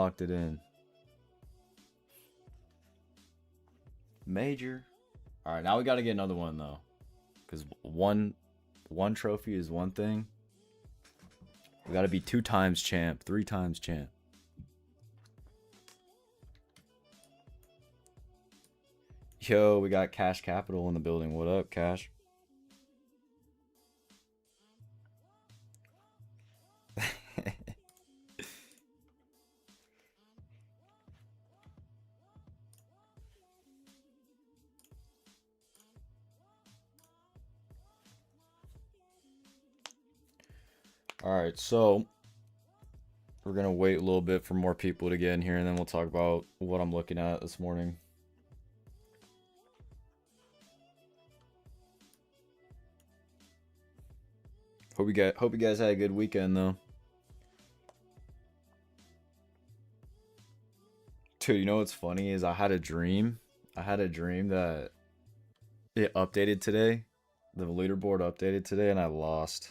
locked it in. Major. All right, now we got to get another one though, because one trophy is one thing. We got to be 2 times champ, 3 times champ. Yo, we got Cash Capital in the building. What up, Cash? Alright, so we're going to wait a little bit for more people to get in here, and then we'll talk about what I'm looking at this morning. Hope you guys had a good weekend, though. Dude, you know what's funny is I had a dream. I had a dream that it updated today. The leaderboard updated today, and I lost.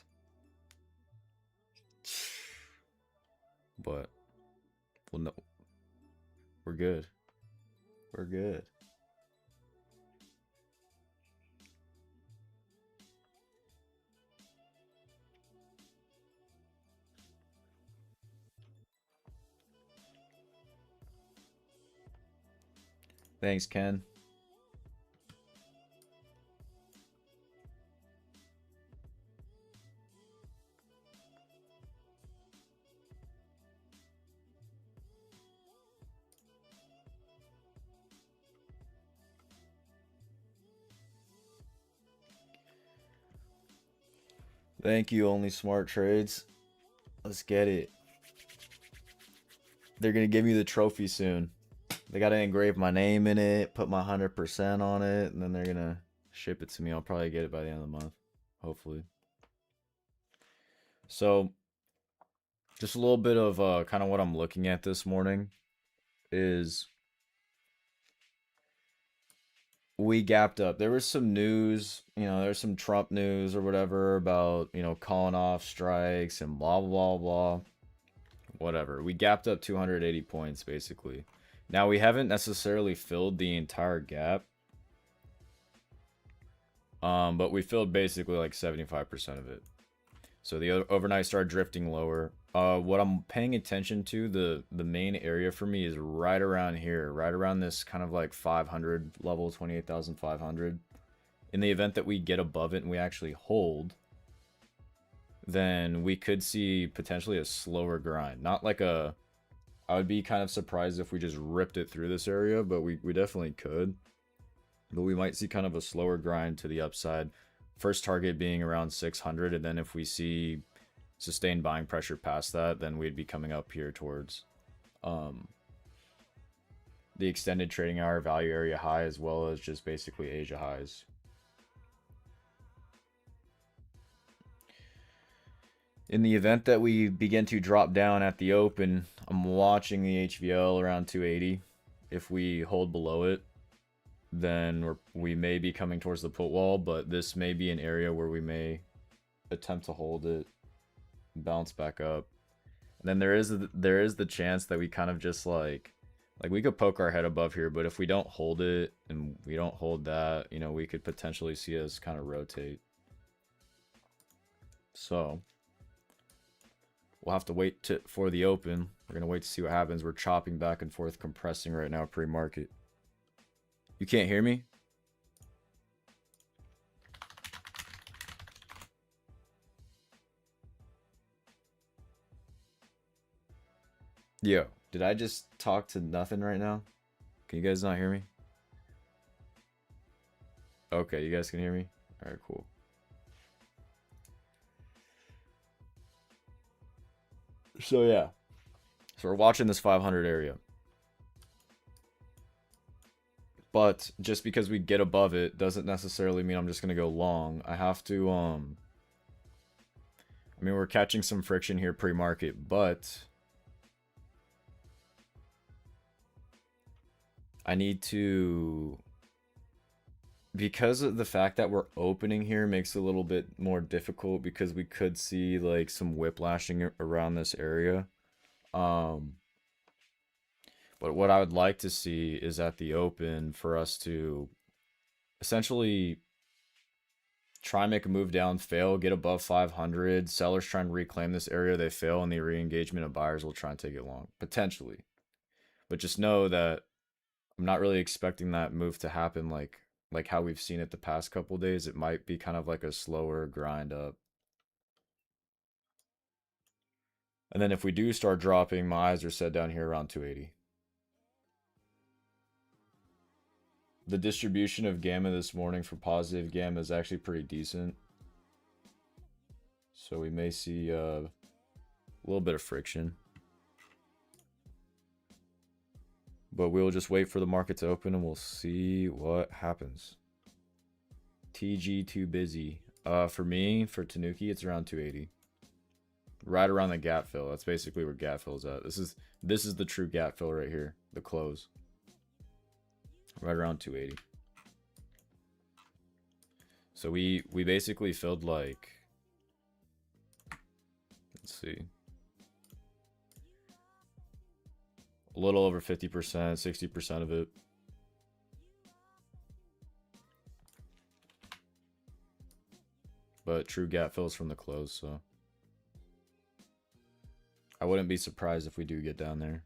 But, well, no. We're good. We're good. Thanks, Ken. Thank you, Only Smart Trades. Let's get it. They're going to give me the trophy soon. They got to engrave my name in it, put my 100% on it, and then they're going to ship it to me. I'll probably get it by the end of the month, hopefully. So, just a little bit of kind of what I'm looking at this morning is we gapped up. There was some news, there's some Trump news or whatever about, calling off strikes and blah, blah, blah, whatever. We gapped up 280 points, basically. Now, we haven't necessarily filled the entire gap, but we filled basically like 75% of it. So the overnight started drifting lower. What I'm paying attention to, the main area for me is right around here, right around this kind of like 500 level, 28,500. In the event that we get above it and we actually hold, then we could see potentially a slower grind. Not like a... I would be kind of surprised if we just ripped it through this area, but we definitely could. But we might see kind of a slower grind to the upside. First target being around 600, and then if we see sustained buying pressure past that, then we'd be coming up here towards the extended trading hour value area high, as well as just basically Asia highs. In the event that we begin to drop down at the open, I'm watching the HVL around 280. If we hold below it, then we may be coming towards the put wall, but this may be an area where we may attempt to hold it, bounce back up. And then there is the chance that we kind of just like we could poke our head above here, but if we don't hold it and we don't hold that, we could potentially see us kind of rotate. So we'll have to wait for the open. We're gonna wait to see what happens. We're chopping back and forth, compressing right now pre-market. You can't hear me? Yo, did I just talk to nothing right now? Can you guys not hear me? Okay, you guys can hear me? Alright, cool. So yeah. So we're watching this 500 area. But just because we get above it doesn't necessarily mean I'm just going to go long. I have to, I mean, we're catching some friction here pre-market, but I need to, because of the fact that we're opening here makes it a little bit more difficult, because we could see like some whiplashing around this area. But what I would like to see is at the open for us to essentially try and make a move down, fail, get above 500. Sellers try and reclaim this area, they fail, and the re-engagement of buyers will try and take it long, potentially. But just know that I'm not really expecting that move to happen like how we've seen it the past couple days. It might be kind of like a slower grind up. And then if we do start dropping, my eyes are set down here around 280. The distribution of gamma this morning for positive gamma is actually pretty decent. So we may see a little bit of friction. But we'll just wait for the market to open and we'll see what happens. TG too busy. For me, for Tanuki, it's around 280. Right around the gap fill. That's basically where gap fill is at. This is the true gap fill right here. The close. Right around 280. So we basically filled like, let's see, a little over 50%, 60% of it. But true gap fills from the close, so I wouldn't be surprised if we do get down there.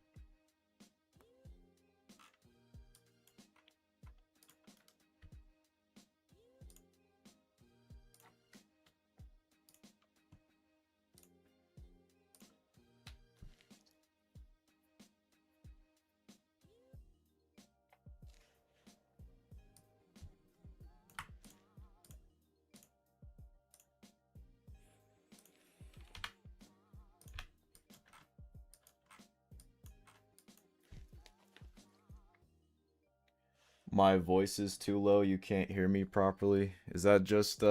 My voice is too low, you can't hear me properly. Is that just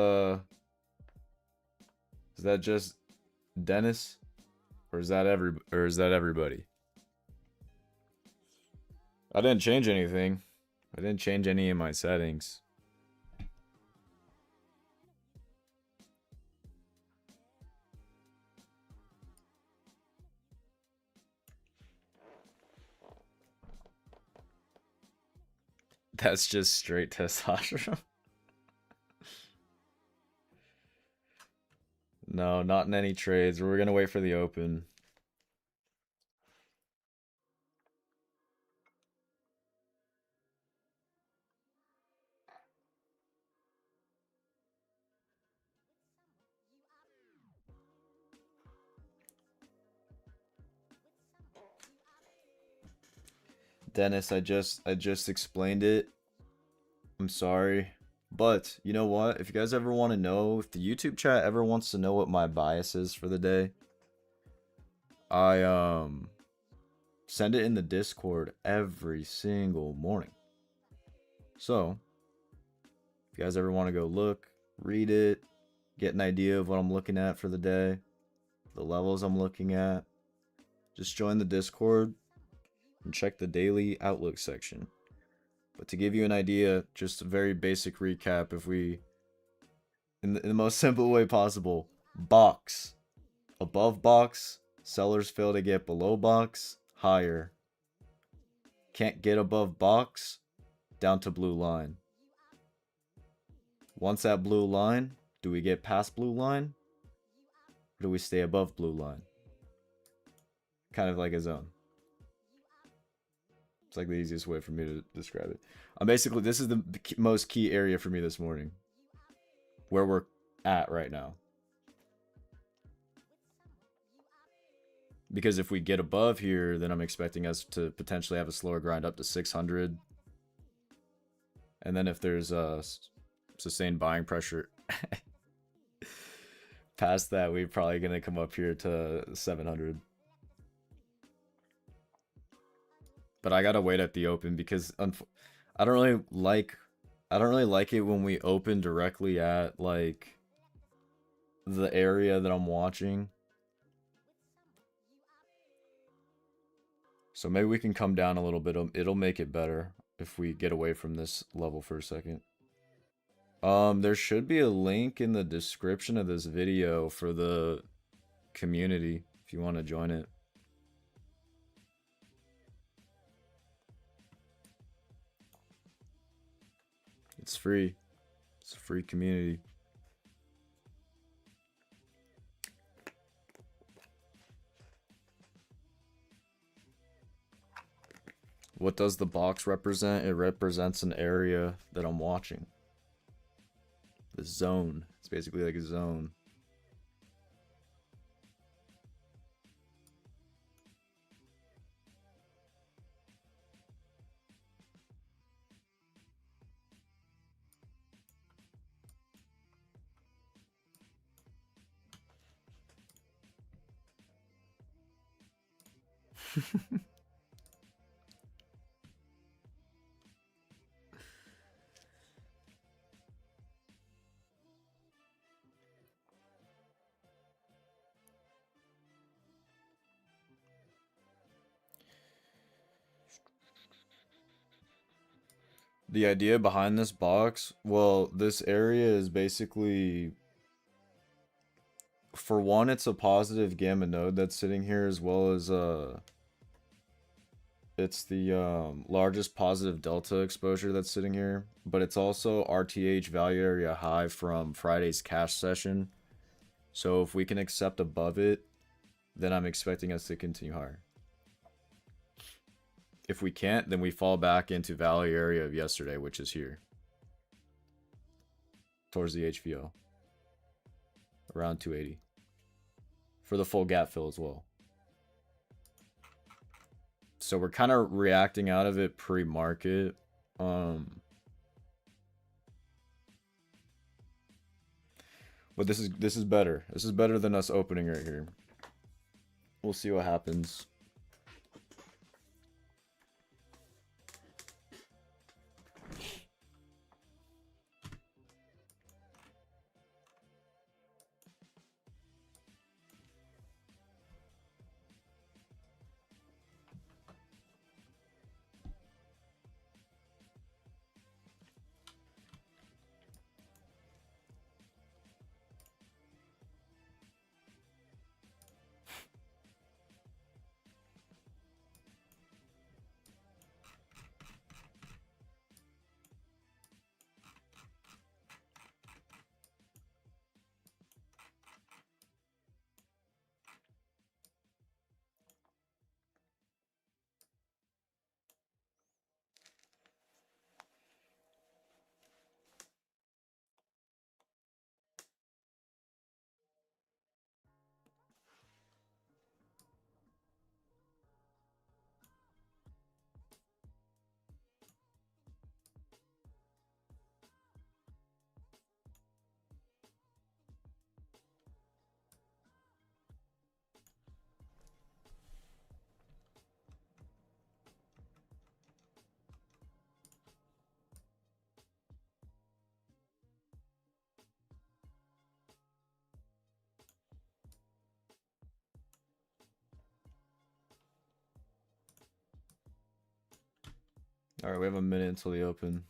Dennis? Or is that everybody? I didn't change anything. I didn't change any of my settings. That's just straight testosterone. No, not in any trades. We're gonna wait for the open. Dennis, I just explained it. I'm sorry. But you know what? If you guys ever want to know, if the YouTube chat ever wants to know what my bias is for the day, I send it in the Discord every single morning. So, if you guys ever want to go look, read it, get an idea of what I'm looking at for the day, the levels I'm looking at, just join the Discord and check the daily outlook section. But to give you an idea, just a very basic recap, if we, in the most simple way possible, box, above box, sellers fail to get below box, higher. Can't get above box, down to blue line. Once at blue line, do we get past blue line? Or do we stay above blue line? Kind of like a zone. It's like the easiest way for me to describe it. Basically, this is the most key area for me this morning. Where we're at right now. Because if we get above here, then I'm expecting us to potentially have a slower grind up to 600. And then if there's sustained buying pressure past that, we're probably going to come up here to 700. But I gotta wait at the open because I don't really like it when we open directly at like the area that I'm watching. So maybe we can come down a little bit. It'll make it better if we get away from this level for a second. There should be a link in the description of this video for the community if you want to join it. It's free. It's a free community. What does the box represent? It represents an area that I'm watching. The zone. It's basically like a zone. The idea behind this box, well, this area is basically, for one, it's a positive gamma node that's sitting here, as well as it's the largest positive delta exposure that's sitting here, but it's also RTH value area high from Friday's cash session. So if we can accept above it, then I'm expecting us to continue higher. If we can't, then we fall back into value area of yesterday, which is here. Towards the HVO. Around 280. For the full gap fill as well. So we're kind of reacting out of it pre-market. But this is better. This is better than us opening right here. We'll see what happens. All right, we have a minute until the open.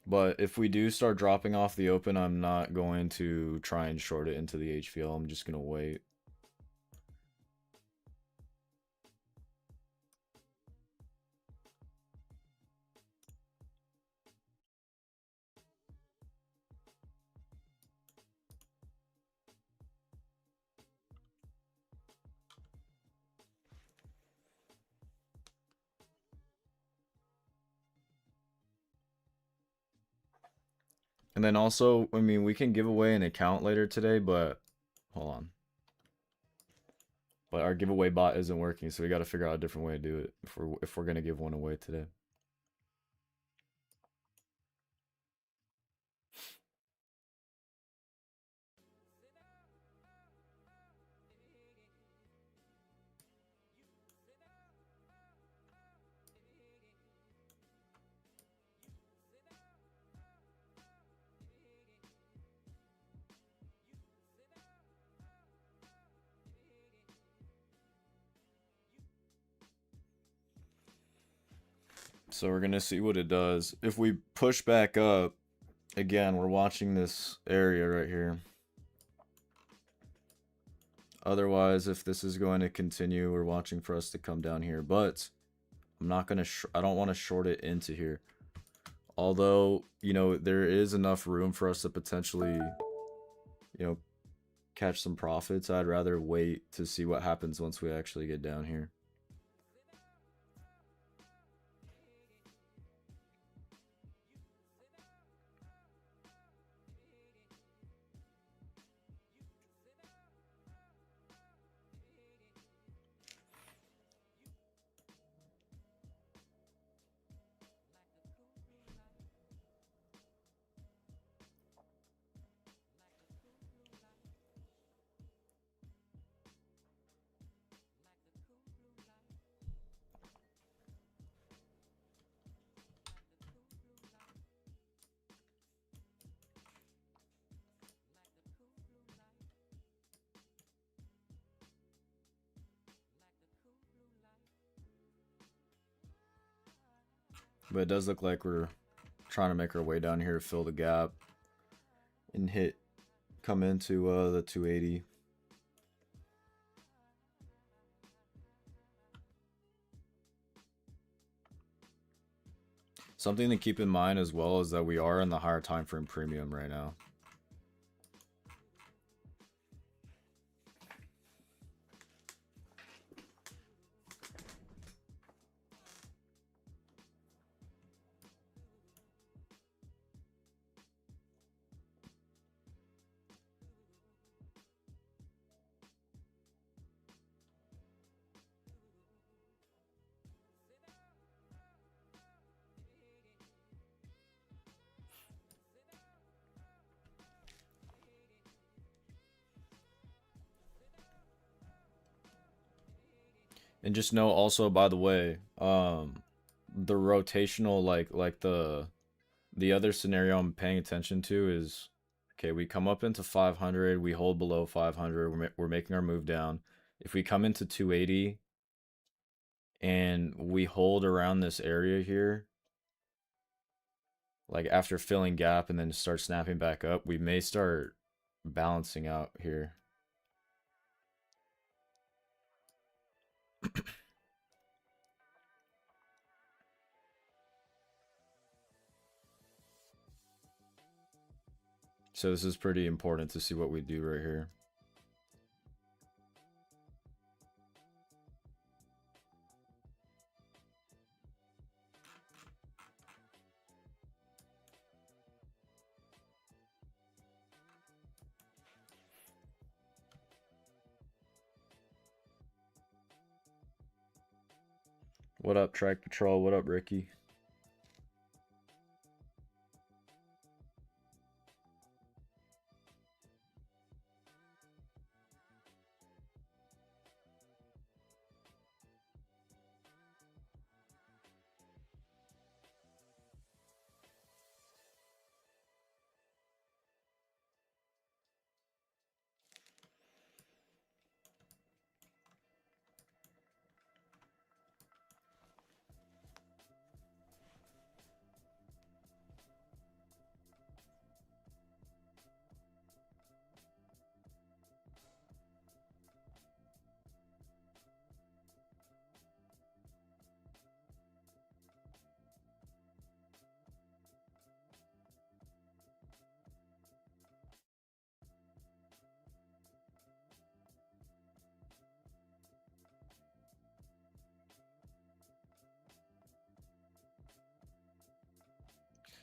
But if we do start dropping off the open, I'm not going to try and short it into the HVL. I'm just going to wait. And then also, I mean, we can give away an account later today, but hold on. But our giveaway bot isn't working, so we got to figure out a different way to do it if we're gonna give one away today. So we're gonna see what it does. If we push back up, again, we're watching this area right here. Otherwise, if this is going to continue, we're watching for us to come down here. But I'm not gonna. I don't want to short it into here. Although, you know, there is enough room for us to potentially, you know, catch some profits. I'd rather wait to see what happens once we actually get down here. But it does look like we're trying to make our way down here to fill the gap and come into the 280. Something to keep in mind as well is that we are in the higher time frame premium right now. And just know also, by the way, the rotational, like the other scenario I'm paying attention to is, okay, we come up into 500, we hold below 500, we're making our move down. If we come into 280 and we hold around this area here, like after filling gap and then start snapping back up, we may start balancing out here. So this is pretty important to see what we do right here. What up, Track Patrol? What up, Ricky?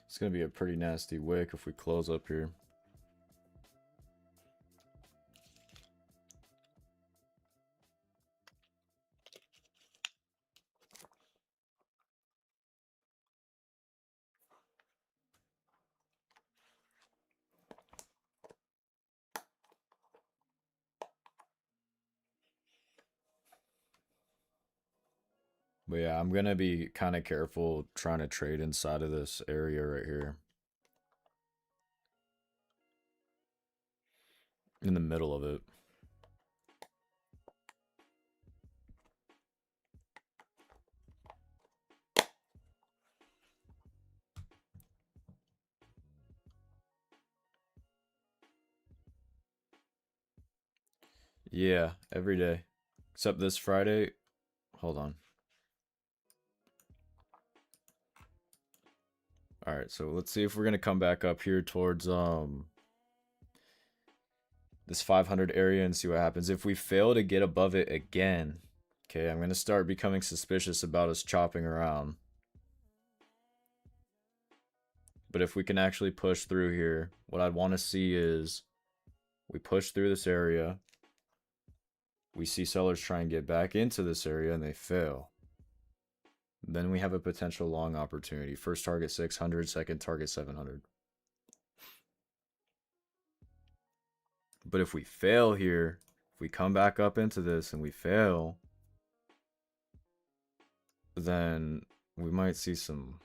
It's going to be a pretty nasty wick if we close up here. But yeah, I'm going to be kind of careful trying to trade inside of this area right here. In the middle of it. Yeah, every day. Except this Friday. Hold on. Alright, so let's see if we're gonna come back up here towards this 500 area and see what happens. If we fail to get above it again, okay, I'm gonna start becoming suspicious about us chopping around. But if we can actually push through here, what I'd want to see is we push through this area. We see sellers try and get back into this area and they fail. Then we have a potential long opportunity. First target 600, second target 700. But if we fail here, if we come back up into this and we fail, then we might see some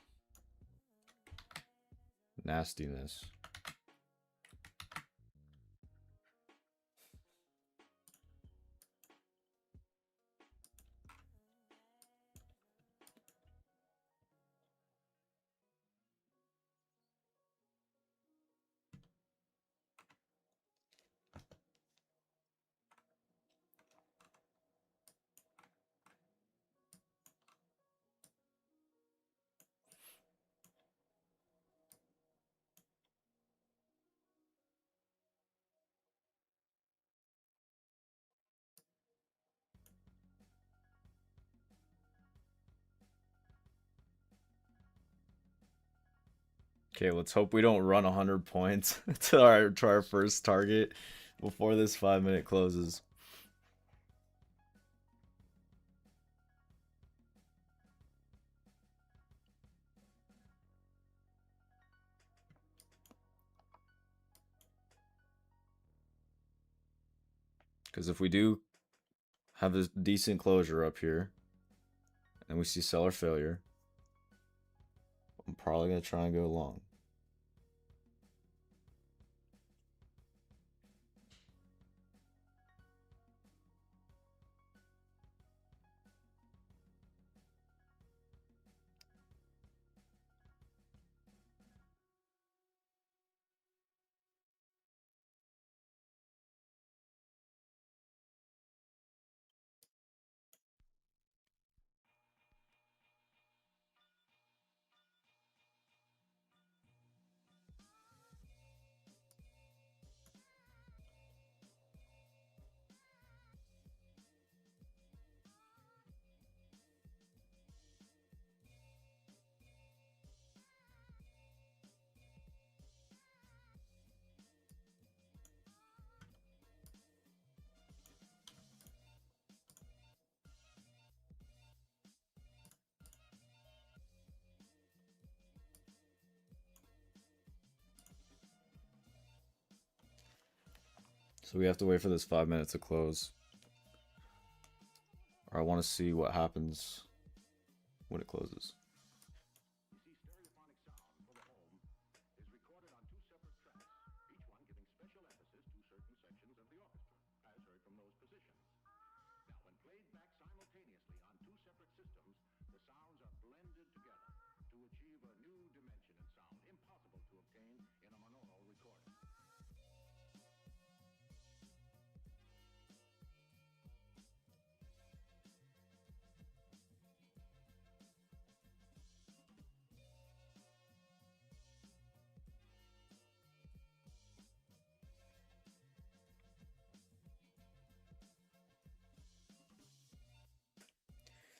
nastiness. Okay, let's hope we don't run 100 points to our first target before this 5-minute closes. Because if we do have a decent closure up here and we see seller failure, I'm probably going to try and go long. So we have to wait for this 5 minutes to close. Or I want to see what happens when it closes.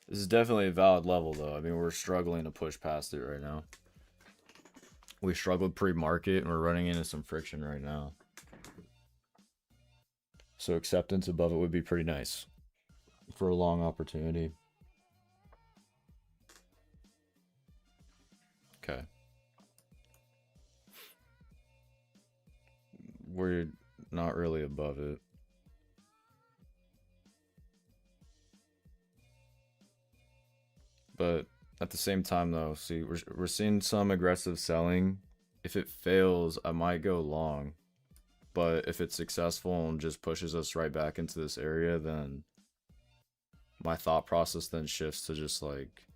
This is definitely a valid level, though. I mean, we're struggling to push past it right now. We struggled pre-market, and we're running into some friction right now. So acceptance above it would be pretty nice for a long opportunity. Okay. We're not really above it. But at the same time, though, see, we're seeing some aggressive selling. If it fails, I might go long. But if it's successful and just pushes us right back into this area, then my thought process then shifts to just like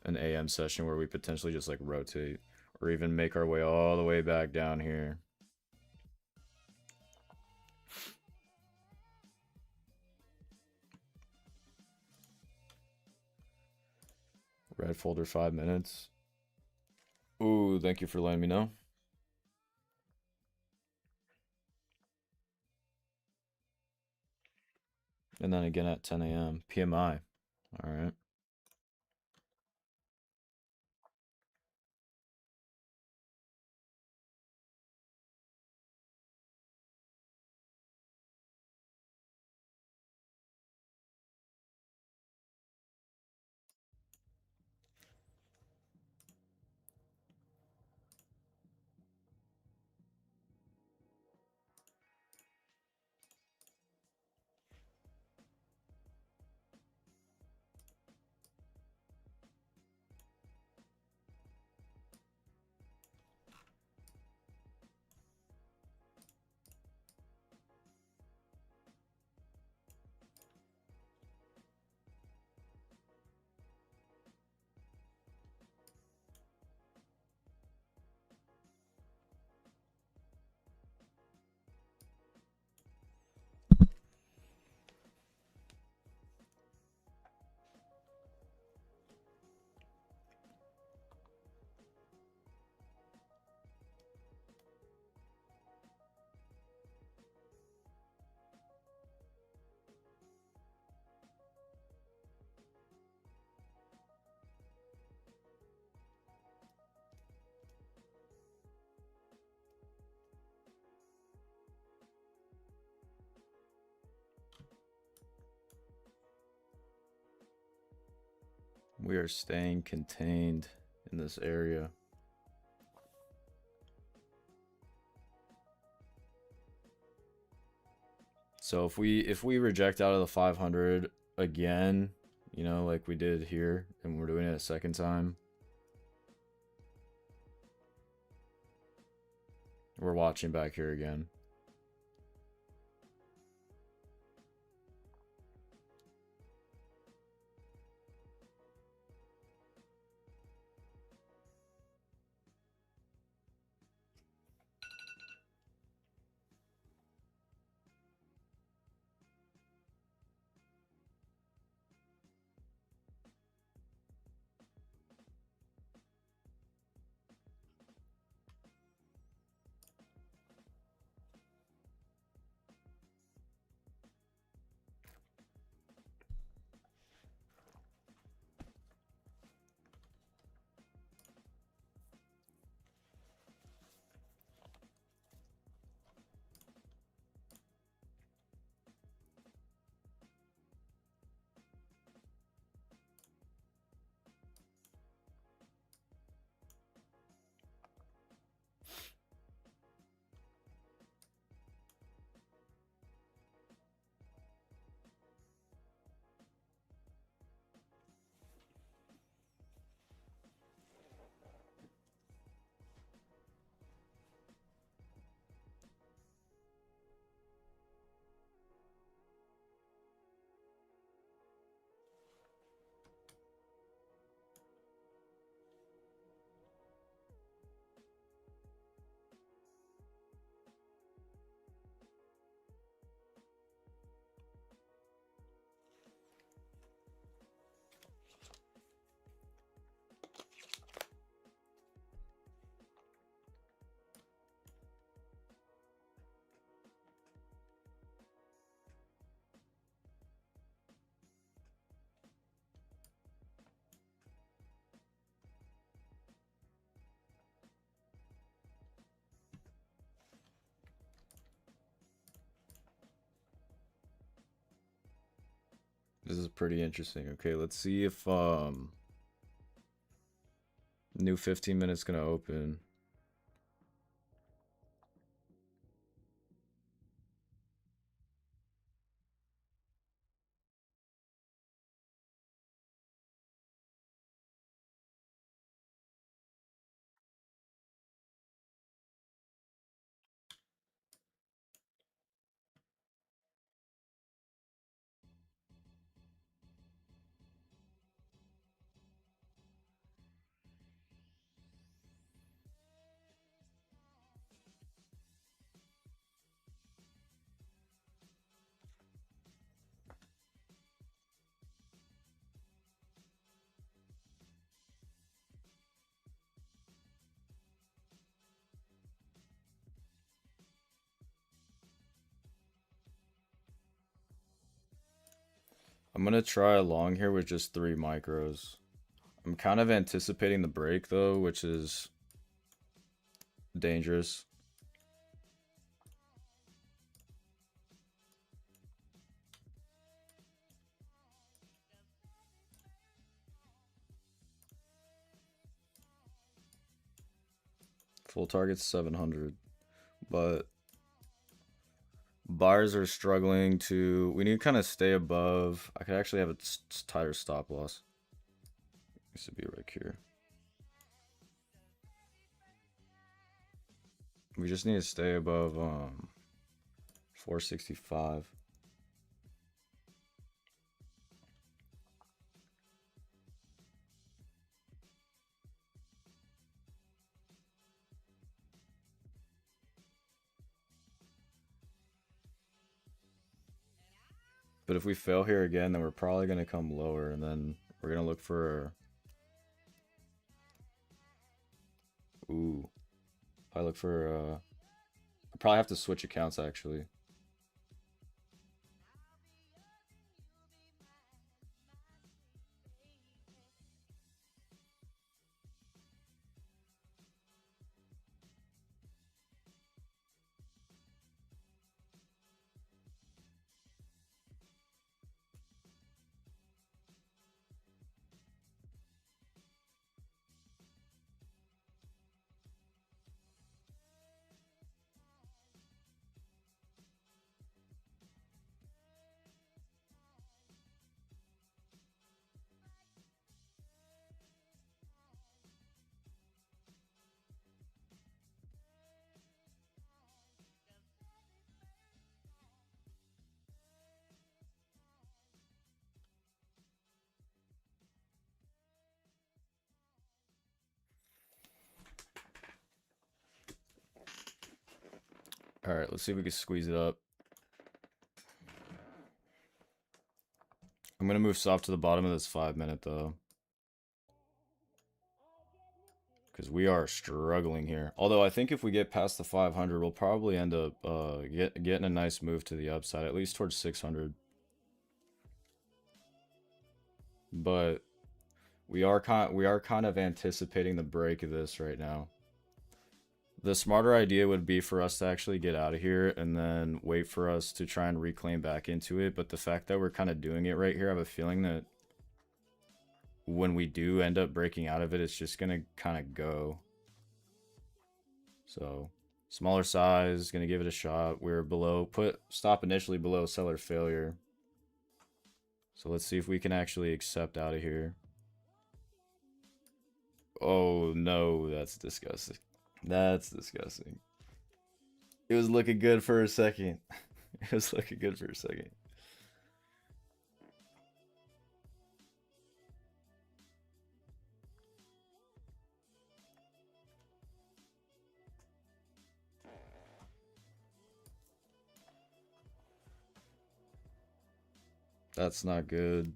an AM session where we potentially just like rotate or even make our way all the way back down here. Red folder 5 minutes. Ooh, thank you for letting me know. And then again at 10 a.m. PMI. All right. We are staying contained in this area. So if we reject out of the 500 again, you know, like we did here, and we're doing it a second time, we're watching back here again. This is pretty interesting. Okay, let's see if new 15 minutes gonna open. I'm gonna try along here with just 3 micros. I'm kind of anticipating the break though, which is dangerous. Full target's 700, but buyers are struggling to. We need to kind of stay above. I could actually have a tighter stop loss. This would be right here. We just need to stay above 465. But if we fail here again, then we're probably going to come lower, and then we're going to look for... Ooh. I look for... I probably have to switch accounts, actually. Alright, let's see if we can squeeze it up. I'm going to move soft to the bottom of this 5-minute, though. Because we are struggling here. Although I think if we get past the 500, we'll probably end up getting a nice move to the upside, at least towards 600. But we are kind of anticipating the break of this right now. The smarter idea would be for us to actually get out of here and then wait for us to try and reclaim back into it. But the fact that we're kind of doing it right here, I have a feeling that when we do end up breaking out of it, it's just going to kind of go. So smaller size, going to give it a shot. We're below, stop initially below seller failure. So let's see if we can actually accept out of here. Oh no, that's disgusting. That's disgusting. It was looking good for a second. It was looking good for a second. That's not good.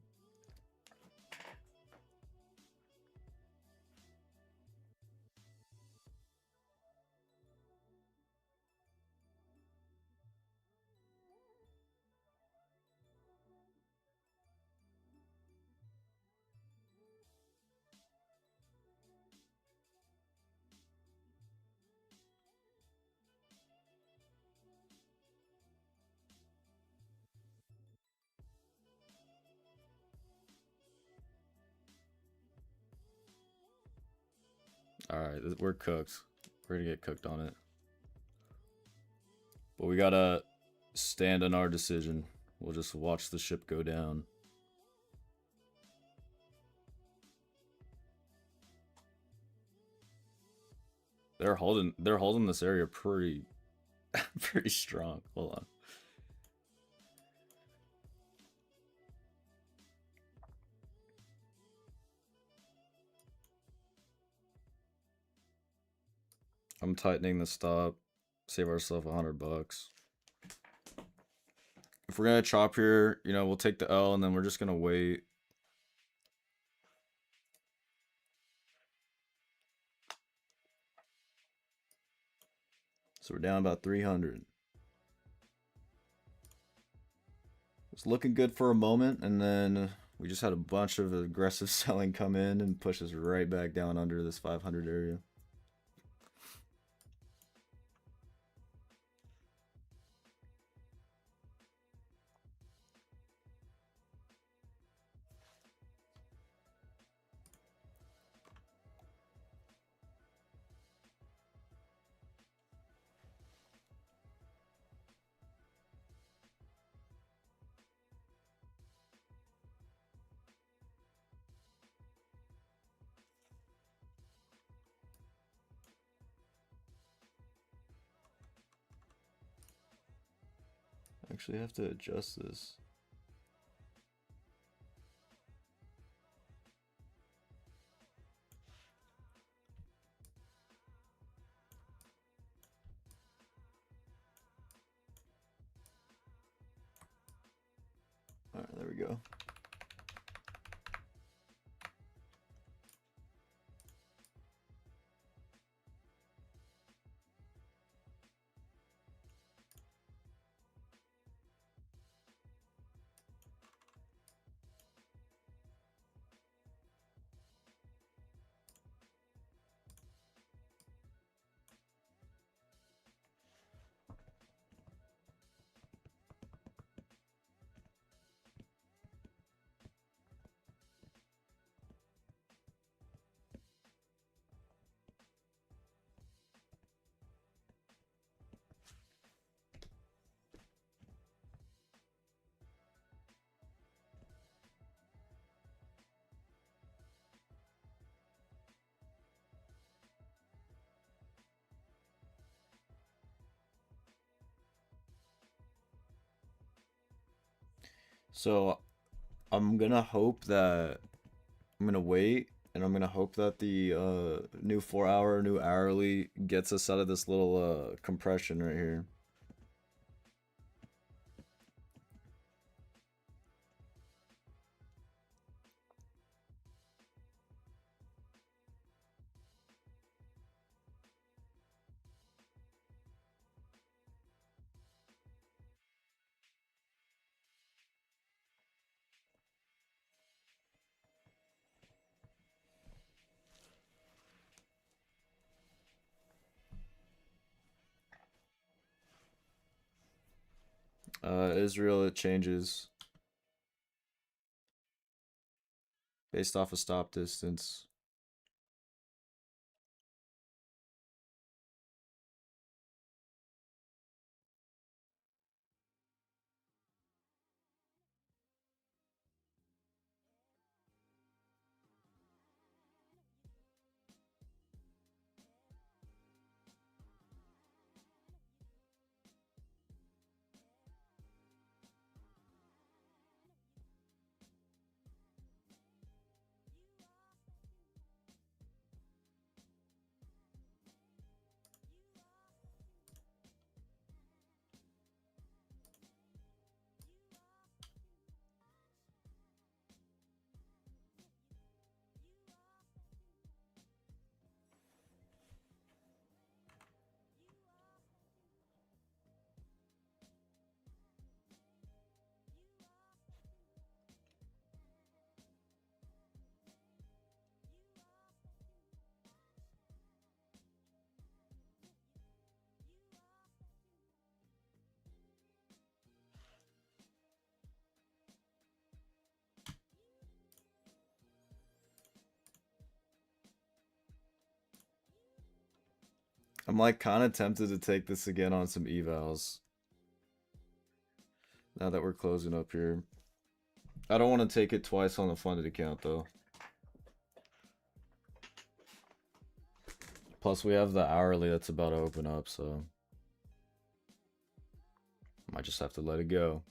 Alright, we're cooked. We're gonna get cooked on it. But we gotta stand on our decision. We'll just watch the ship go down. They're holding this area pretty pretty strong. Hold on. I'm tightening the stop. Save ourselves $100. If we're gonna chop here, you know, we'll take the L and then we're just gonna wait. So we're down about 300. It's looking good for a moment, and then we just had a bunch of aggressive selling come in and push us right back down under this 500 area. Actually, I have to adjust this. All right, there we go. So I'm gonna hope that I'm gonna wait, and I'm gonna hope that the new 4-hour, new hourly gets us out of this little compression right here. Israel, it changes based off of stop distance. I'm like kind of tempted to take this again on some evals. Now that we're closing up here. I don't want to take it twice on the funded account though. Plus we have the hourly that's about to open up, so might just have to let it go.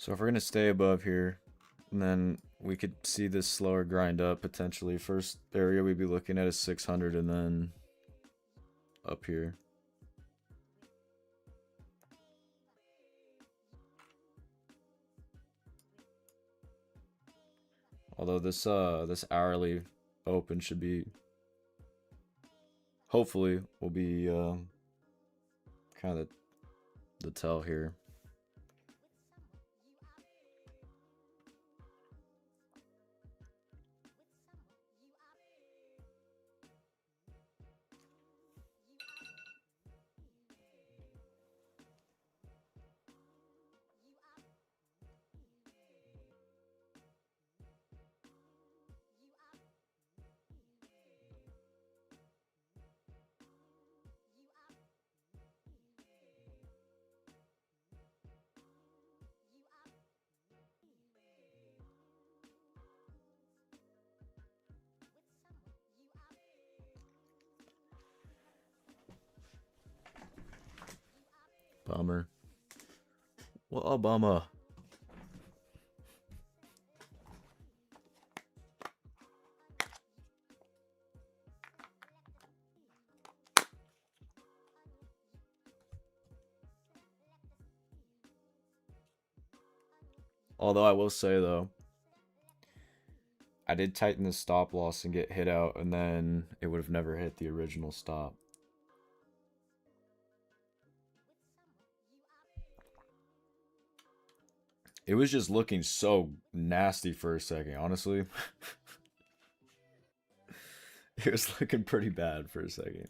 So if we're gonna stay above here, and then we could see this slower grind up potentially. First area we'd be looking at is 600, and then up here. Although this hourly open should be, hopefully, will be kind of the tell here. Bummer. What a bummer. Although I will say though, I did tighten the stop loss and get hit out, and then it would have never hit the original stop. It was just looking so nasty for a second, honestly. It was looking pretty bad for a second.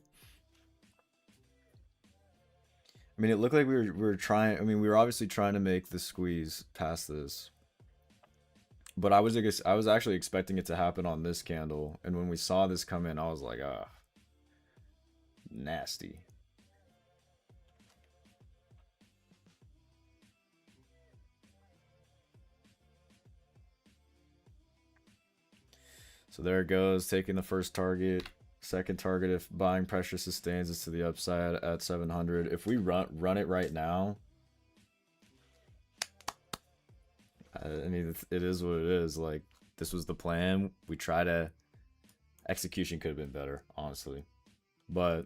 I mean, it looked like we were trying. I mean, we were obviously trying to make the squeeze past this, but I was actually expecting it to happen on this candle, and when we saw this come in, I was like, ah, nasty. So there it goes, taking the first target. Second target, if buying pressure sustains, is to the upside at 700. If we run it right now, I mean, it is what it is. Like, this was the plan. We try to... Execution could have been better, honestly. But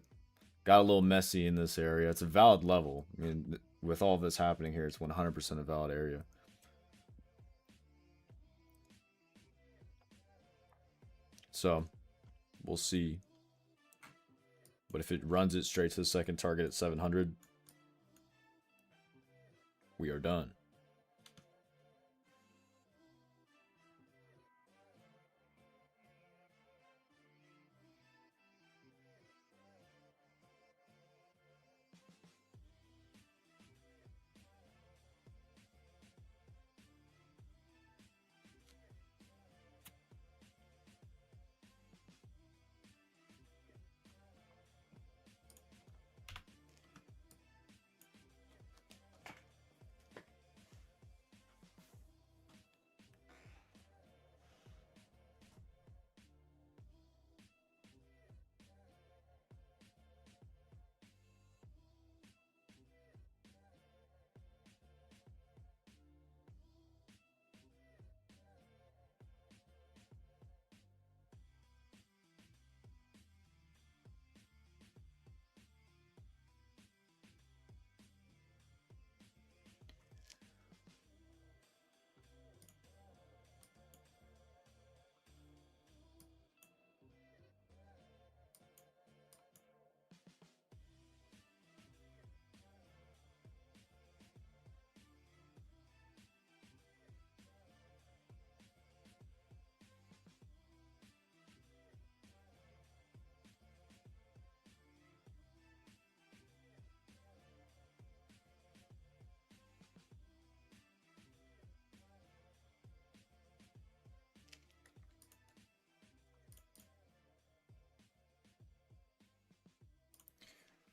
got a little messy in this area. It's a valid level. I mean, with all of this happening here, it's 100% a valid area. So, we'll see. But if it runs it straight to the second target at 700, we are done.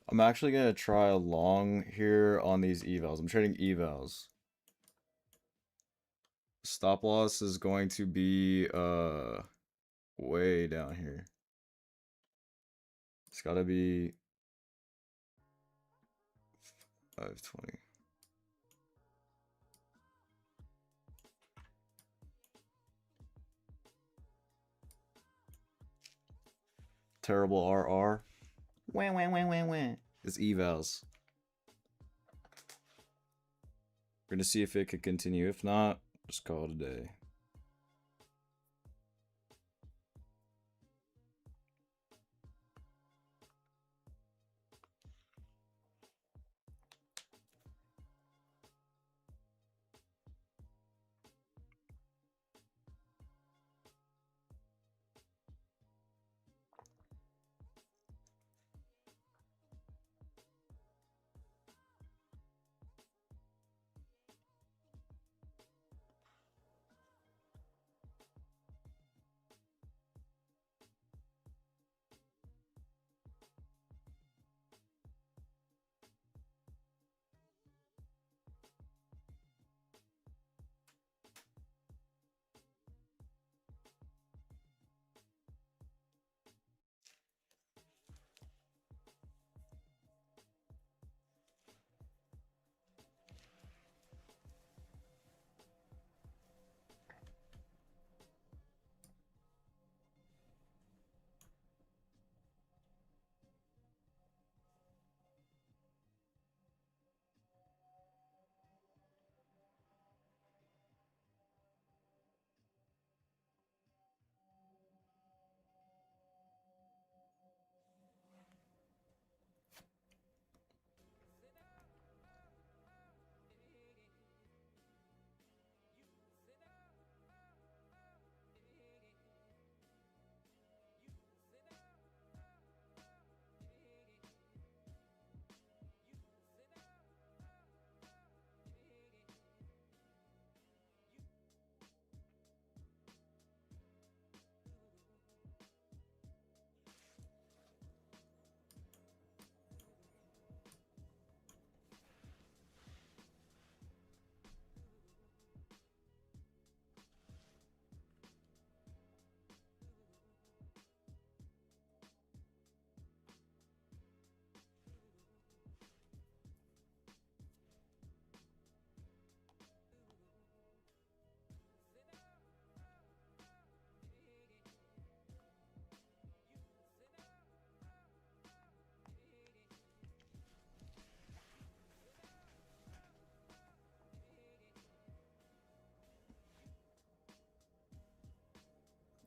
I'm actually going to try a long here on these evals. I'm trading evals. Stop loss is going to be way down here. It's got to be 520. Terrible RR. Wah, wah, wah, wah, wah. It's evals. We're gonna see if it could continue. If not, just call it a day.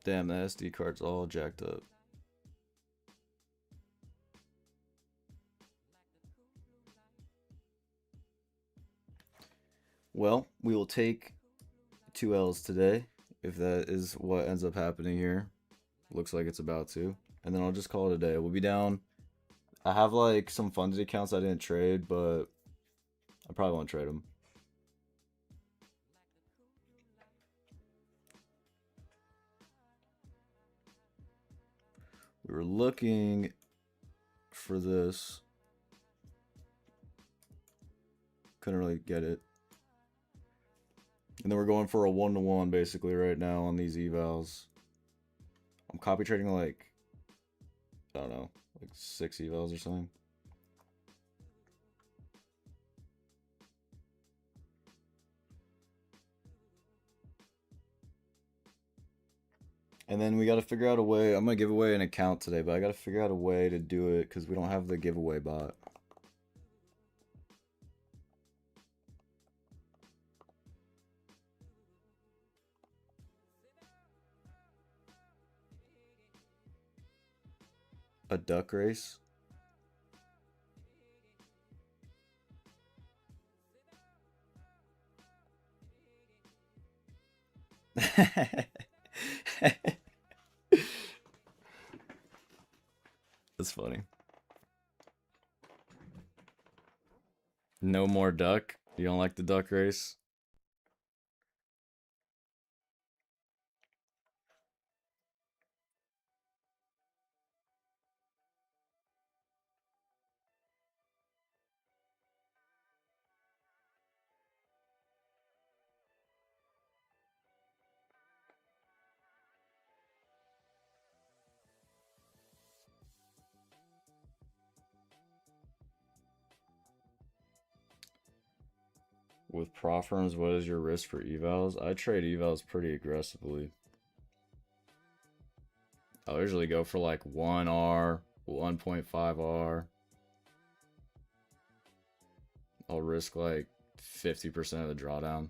Damn, the SD card's all jacked up. Well, we will take 2 L's today, if that is what ends up happening here. Looks like it's about to. And then I'll just call it a day. We'll be down. I have like some funded accounts I didn't trade, but I probably won't trade them. We were looking for this. Couldn't really get it. And then we're going for a 1-to-1 basically right now on these evals. I'm copy trading like, I don't know, like 6 evals or something. And then we got to figure out a way. I'm going to give away an account today, but I got to figure out a way to do it because we don't have the giveaway bot. A duck race? That's funny. No more duck? You don't like the duck race? With prop firms, what is your risk for evals? I trade evals pretty aggressively. I'll usually go for like 1R, 1.5R. I'll risk like 50% of the drawdown.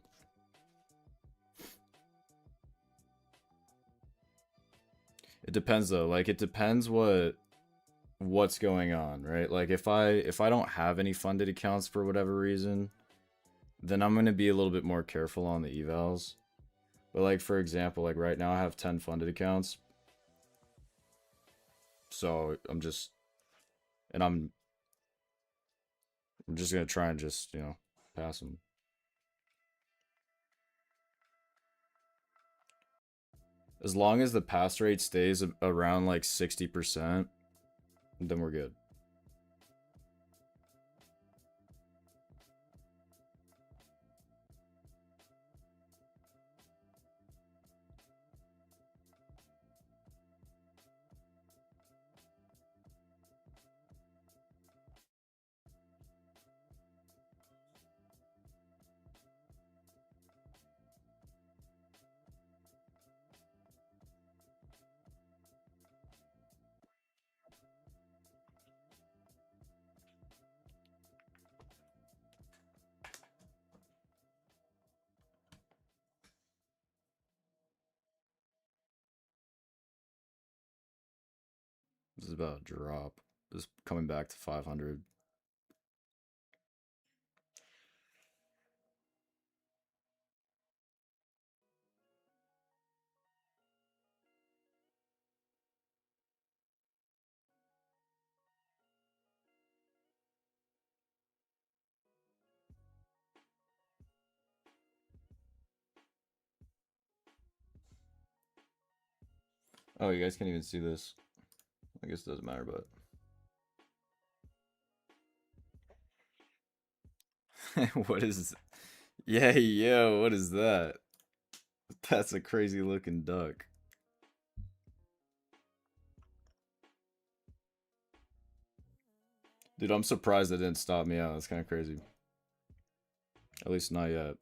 It depends though. Like it depends what's going on, right? Like if I don't have any funded accounts for whatever reason, then I'm gonna be a little bit more careful on the evals. But like for example, like right now I have 10 funded accounts. So I'm just gonna try and just, you know, pass them. As long as the pass rate stays around like 60%, then we're good. This is about to drop. This is coming back to 500. Oh, you guys can't even see this. I guess it doesn't matter, but what is? Yeah, yo, what is that? That's a crazy looking duck. Dude, I'm surprised that didn't stop me out. That's kind of crazy. At least not yet.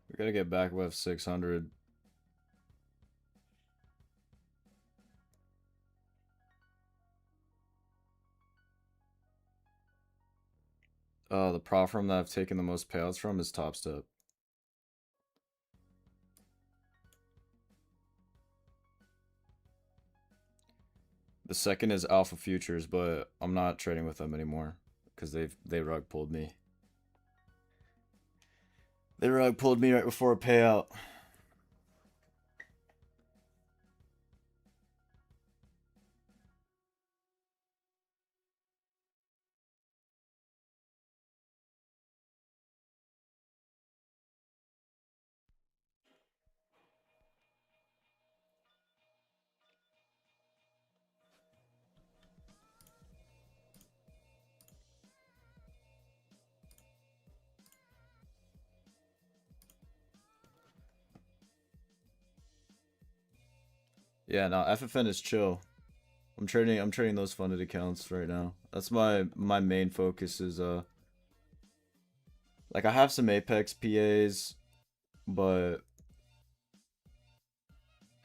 We gotta get back above 600. The prop firm that I've taken the most payouts from is Top Step. The second is Alpha Futures, but I'm not trading with them anymore because they rug pulled me. They rug pulled me right before a payout. Yeah, no, FFN is chill. I'm trading those funded accounts right now. That's my main focus is like I have some Apex PAs, but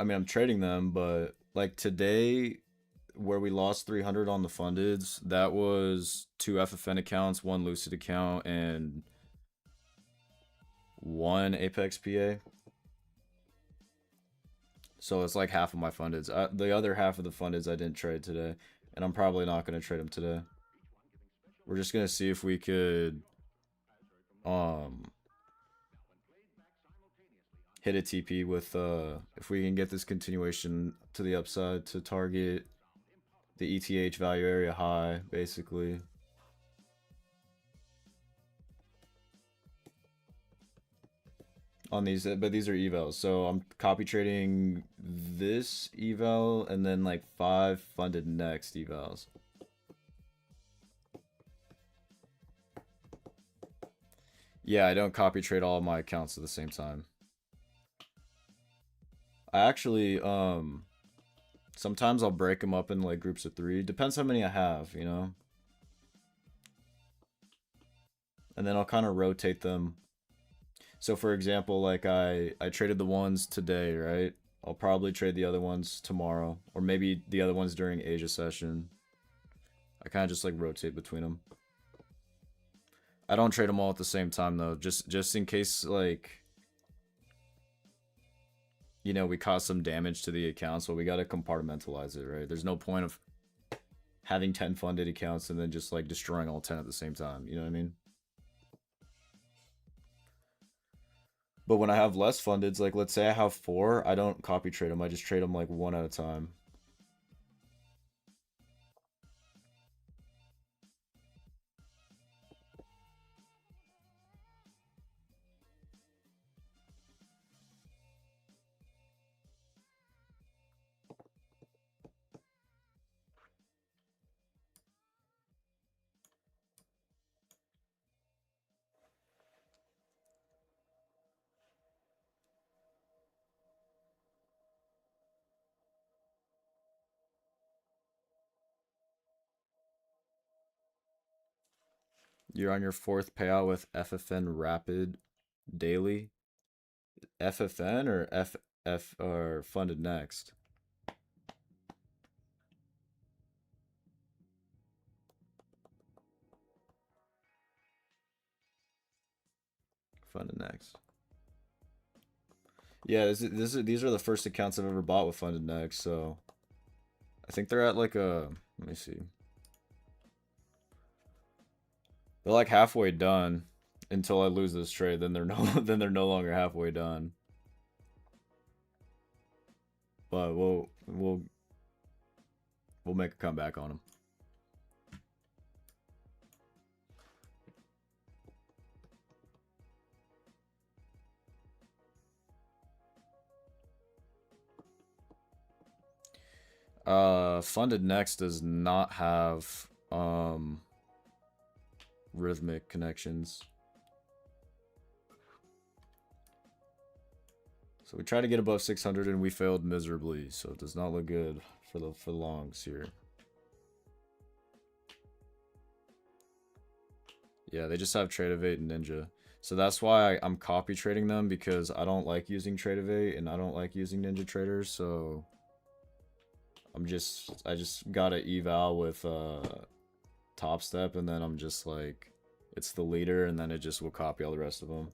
I mean I'm trading them, but like today where we lost 300 on the fundeds, that was 2 FFN accounts, 1 Lucid account, and 1 Apex PA. So it's like half of my fundeds. The other half of the fundeds I didn't trade today, and I'm probably not going to trade them today. We're just going to see if we could um hit a TP with if we can get this continuation to the upside to target the ETH value area high, basically. On these, but these are evals, so I'm copy trading this eval and then like 5 funded next evals. Yeah, I don't copy trade all of my accounts at the same time. I actually sometimes I'll break them up in like groups of 3. Depends how many I have, you know. And then I'll kind of rotate them. So for example, like I traded the ones today, right? I'll probably trade the other ones tomorrow, or maybe the other ones during Asia session. I kind of just like rotate between them. I don't trade them all at the same time though, just in case like, you know, we cause some damage to the account, so we gotta compartmentalize it, right? There's no point of having 10 funded accounts and then just like destroying all 10 at the same time, you know what I mean? But when I have less fundeds, like let's say I have 4, I don't copy trade them, I just trade them like 1 at a time. You're on your 4th payout with FFN Rapid daily. FFN or FF or funded next? Funded next. Yeah, these are the first accounts I've ever bought with funded next, so I think they're at like a, let me see. They're like halfway done until I lose this trade, then they're no then they're no longer halfway done. But we'll make a comeback on them. Funded next does not have rhythmic connections. So we tried to get above 600 and we failed miserably, so it does not look good for the longs here. Yeah, they just have Tradeovate and Ninja. So that's why I'm copy trading them, because I don't like using Tradeovate and I don't like using Ninja Traders, so I just got an eval with Top Step, and then I'm just like, it's the leader, and then it just will copy all the rest of them.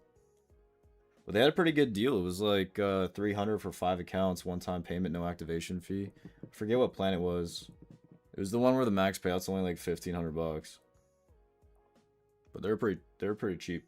But they had a pretty good deal. It was like 300 for 5 accounts, one-time payment, no activation fee. I forget what plan it was. It was the one where the max payout's only like 1,500 bucks. But they're pretty cheap.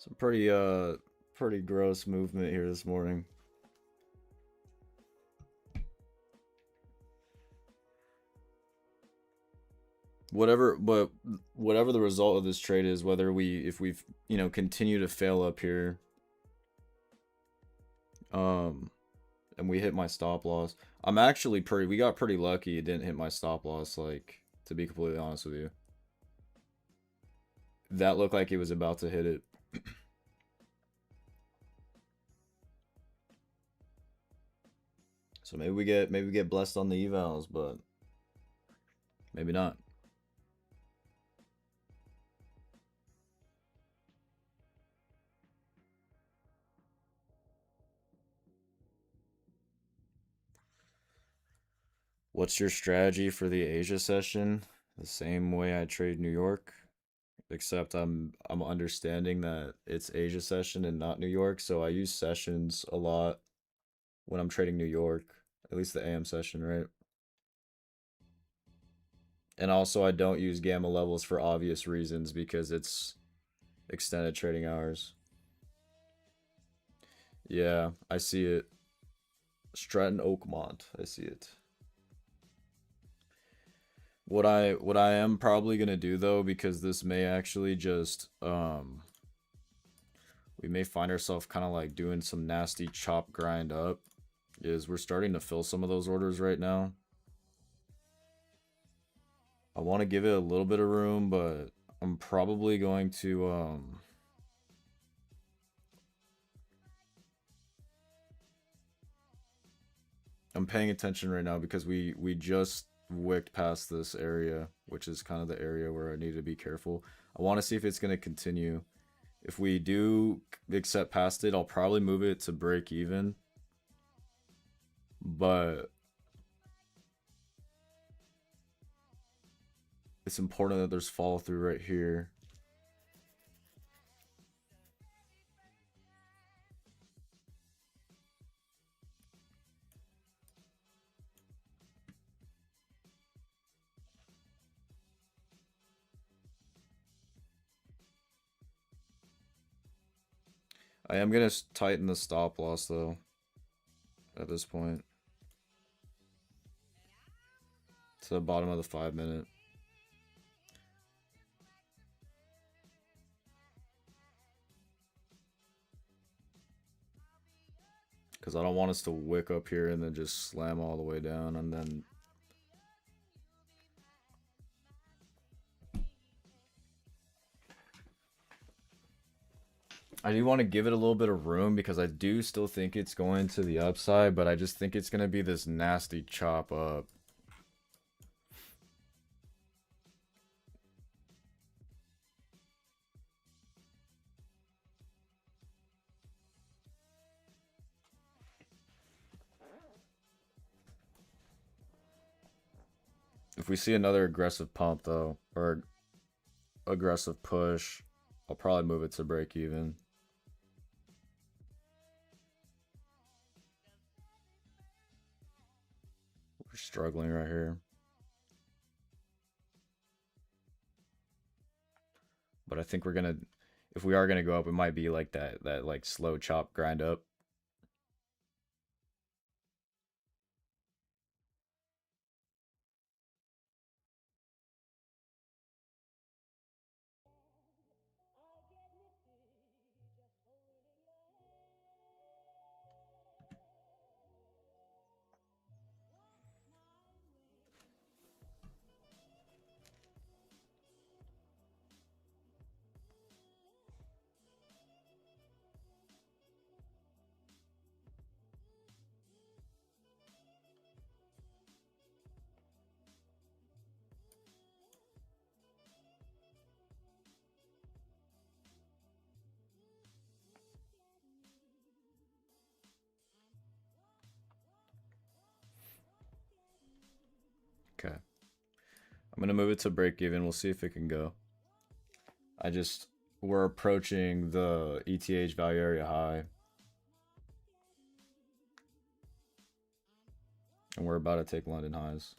Some pretty gross movement here this morning. Whatever the result of this trade is, whether if we've, you know, continue to fail up here, and we hit my stop loss. I'm actually we got pretty lucky it didn't hit my stop loss, like, to be completely honest with you. That looked like it was about to hit it. So maybe we get blessed on the evals, but maybe not. What's your strategy for the Asia session? The same way I trade New York, except I'm understanding that it's Asia session and not New York, so I use sessions a lot when I'm trading New York, at least the AM session, right? And also I don't use gamma levels for obvious reasons because it's extended trading hours. Yeah, I see it. Stratton Oakmont, I see it. What I am probably gonna do though, because this may actually just we may find ourselves kind of like doing some nasty chop grind up, is we're starting to fill some of those orders right now. I want to give it a little bit of room, but I'm probably going to I'm paying attention right now because we just wicked past this area, which is kind of the area where I need to be careful. I want to see if it's going to continue. If we do accept past it, I'll probably move it to break even. But it's important that there's follow through right here. I am going to tighten the stop loss though at this point to the bottom of the 5-minute. Because I don't want us to wick up here and then just slam all the way down and then... I do want to give it a little bit of room because I do still think it's going to the upside, but I just think it's going to be this nasty chop up. If we see another aggressive pump though, or aggressive push, I'll probably move it to break even. We're struggling right here. But I think we're gonna, if we are gonna go up, it might be like that like slow chop grind up. Okay. I'm gonna move it to break even. We'll see if it can go. We're approaching the ETH value area high. And we're about to take London highs.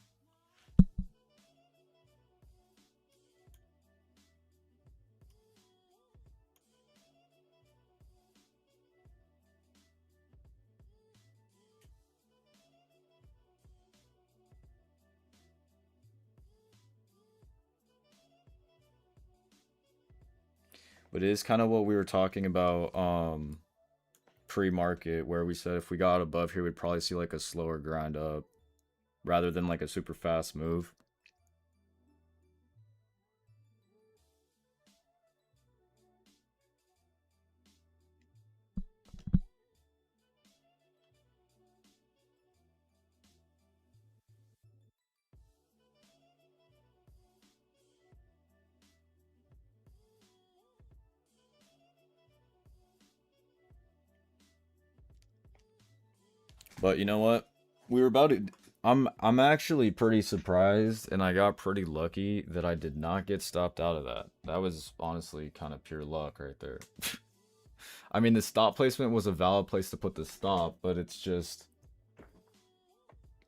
But it is kind of what we were talking about pre-market, where we said if we got above here, we'd probably see like a slower grind up rather than like a super fast move. But you know what? We were about to. I'm actually pretty surprised, and I got pretty lucky that I did not get stopped out of that. That was honestly kind of pure luck right there. I mean, the stop placement was a valid place to put the stop, but it's just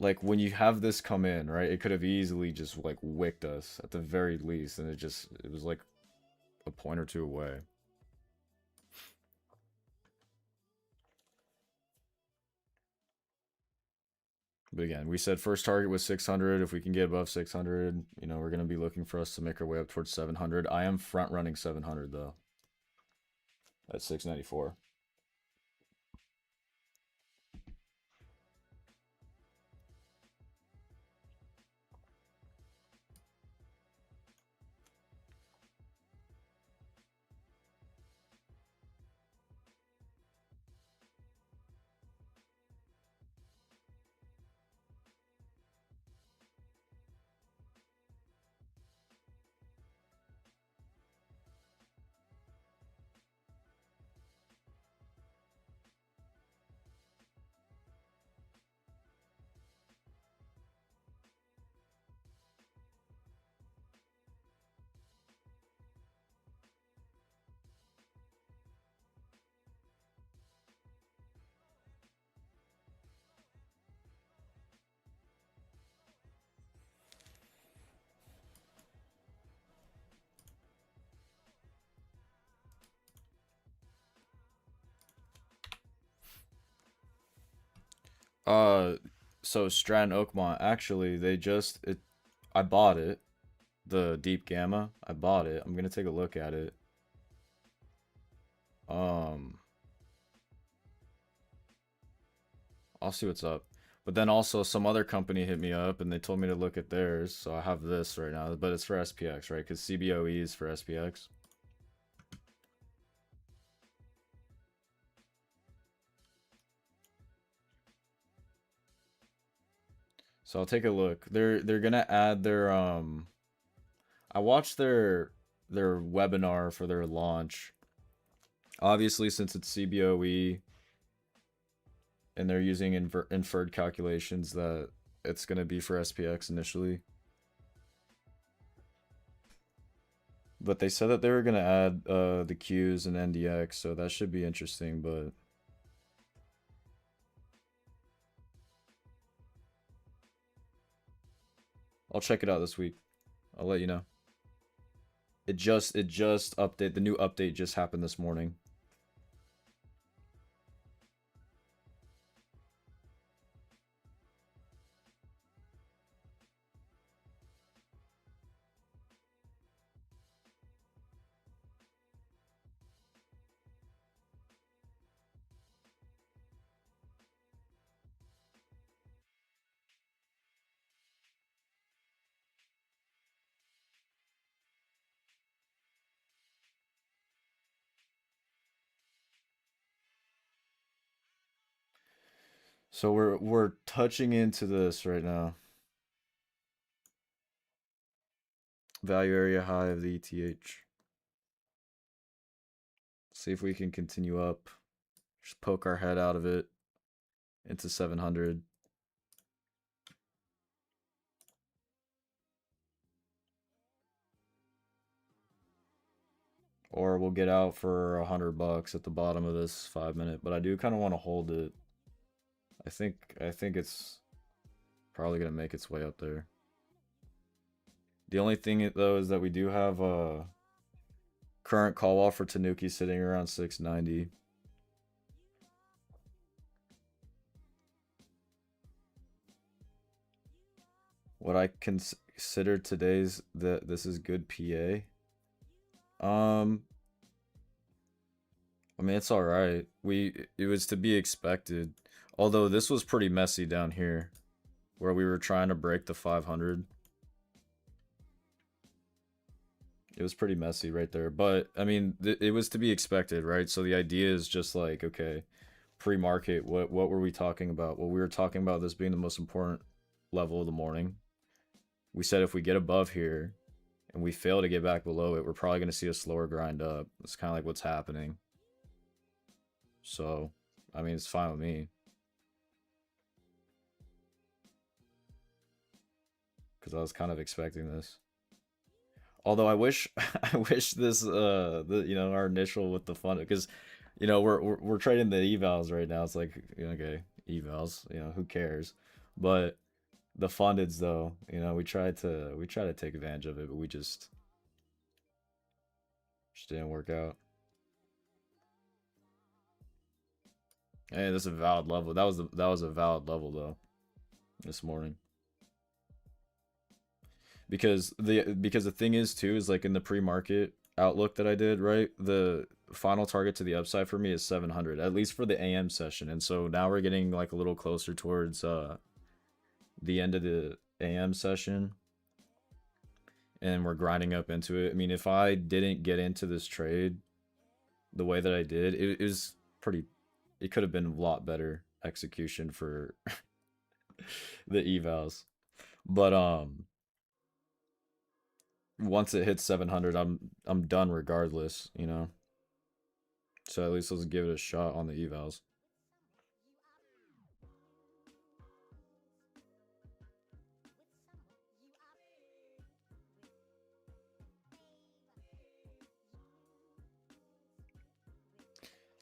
like when you have this come in, right? It could have easily just like wicked us at the very least, and it was like a point or two away. But again, we said first target was 600. If we can get above 600, you know, we're going to be looking for us to make our way up towards 700. I am front running 700 though. At 694. Uh, so Stratton Oakmont, actually, I bought it. The Deep Gamma, I bought it. I'm gonna take a look at it. Um, I'll see what's up. But then also some other company hit me up and they told me to look at theirs. So I have this right now, but it's for SPX, right? Because CBOE is for SPX. So I'll take a look. They're gonna add their I watched their webinar for their launch. Obviously, since it's CBOE and they're using inferred calculations, that it's gonna be for SPX initially. But they said that they were gonna add the Qs and NDX, so that should be interesting. But I'll check it out this week. I'll let you know. It just update the new update just happened this morning. So we're touching into this right now. Value area high of the ETH. See if we can continue up. Just poke our head out of it into 700. Or we'll get out for $100 at the bottom of this 5 minute. But I do kind of want to hold it. I think it's probably gonna make its way up there. The only thing though is that we do have a current call off for Tanuki sitting around 690. What I consider today's that this is good PA. I mean, it's all right. It was to be expected. Although this was pretty messy down here, where we were trying to break the 500. It was pretty messy right there, but I mean, it was to be expected, right? So the idea is just like, okay, pre-market, what were we talking about? Well, we were talking about this being the most important level of the morning. We said if we get above here and we fail to get back below it, we're probably going to see a slower grind up. It's kind of like what's happening. So, I mean, it's fine with me. Because I was kind of expecting this. Although I wish, I wish this, our initial with the fund, because, we're trading the evals right now. It's like, okay, evals, who cares? But the fundeds, though, we try to take advantage of it, but we just didn't work out. Hey, this is a valid level. That was a valid level though this morning. Because the thing is too is like in the pre-market outlook that I did, right? The final target to the upside for me is 700, at least for the AM session. And so now we're getting like a little closer towards the end of the AM session and we're grinding up into it. I mean, if I didn't get into this trade the way that I did, it was pretty, it could have been a lot better execution for the evals. But once it hits 700, I'm done regardless. So at least let's give it a shot on the evals.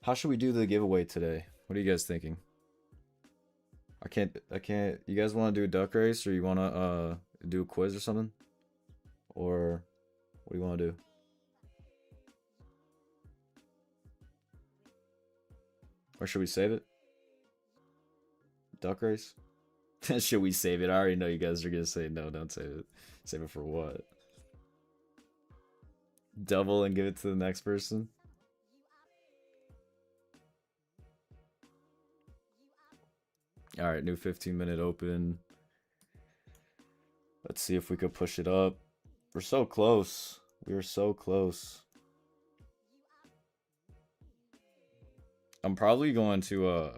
How should we do the giveaway today? What are you guys thinking? I can't. You guys want to do a duck race or you want to do a quiz or something? Or what do you want to do? Or should we save it? Duck race? Should we save it? I already know you guys are gonna say no, don't save it. Save it for what? Double and give it to the next person? Alright, new 15-minute open. Let's see if we could push it up. We're so close. We are so close. I'm probably going to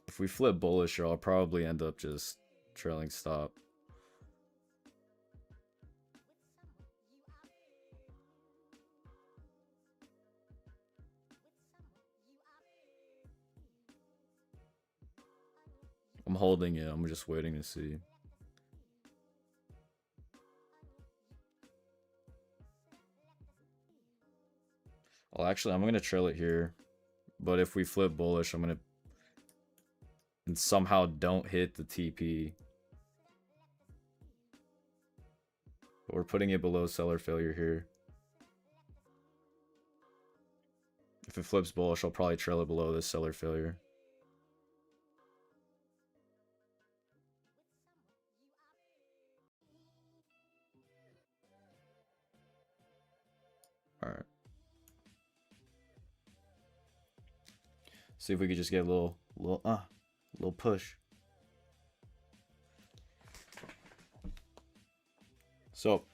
if we flip bullish, I'll probably end up just trailing stop. I'm holding it. I'm just waiting to see. Well, actually, I'm going to trail it here. But if we flip bullish, I'm going to... And somehow don't hit the TP. But we're putting it below seller failure here. If it flips bullish, I'll probably trail it below this seller failure. Alright. See if we could just get a little push. So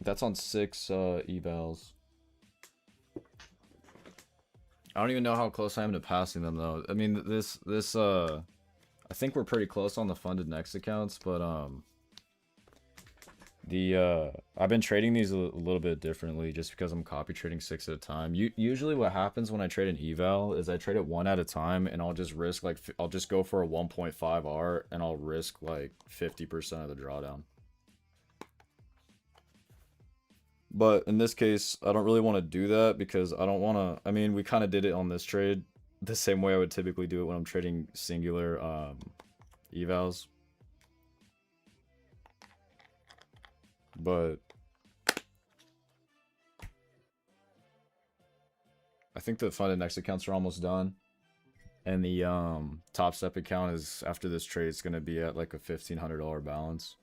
that's on 6 evals. I don't even know how close I am to passing them though. I mean this I think we're pretty close on the funded next accounts, but I've been trading these a little bit differently just because I'm copy trading 6 at a time. Usually what happens when I trade an eval is I trade it 1 at a time and I'll just risk like I'll just go for a 1.5 R and I'll risk like 50% of the drawdown. But in this case, I don't really want to do that because I don't want to... I mean, we kind of did it on this trade the same way I would typically do it when I'm trading singular evals. But I think the funded next accounts are almost done. And the top step account is, after this trade, it's going to be at like a $1,500 balance.